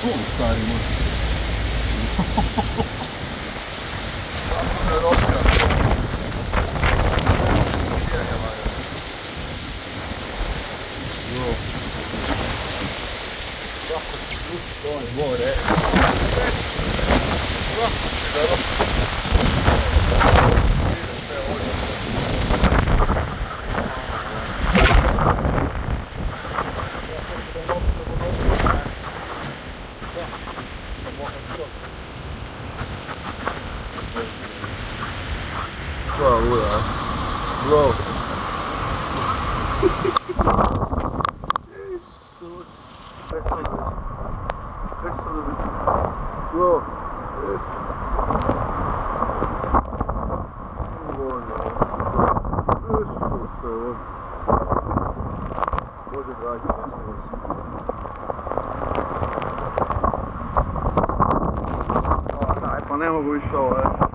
Svoj stari moj. More. OLUJA. Bro. Bro. Bože dragi, pa ne mogu više ovo,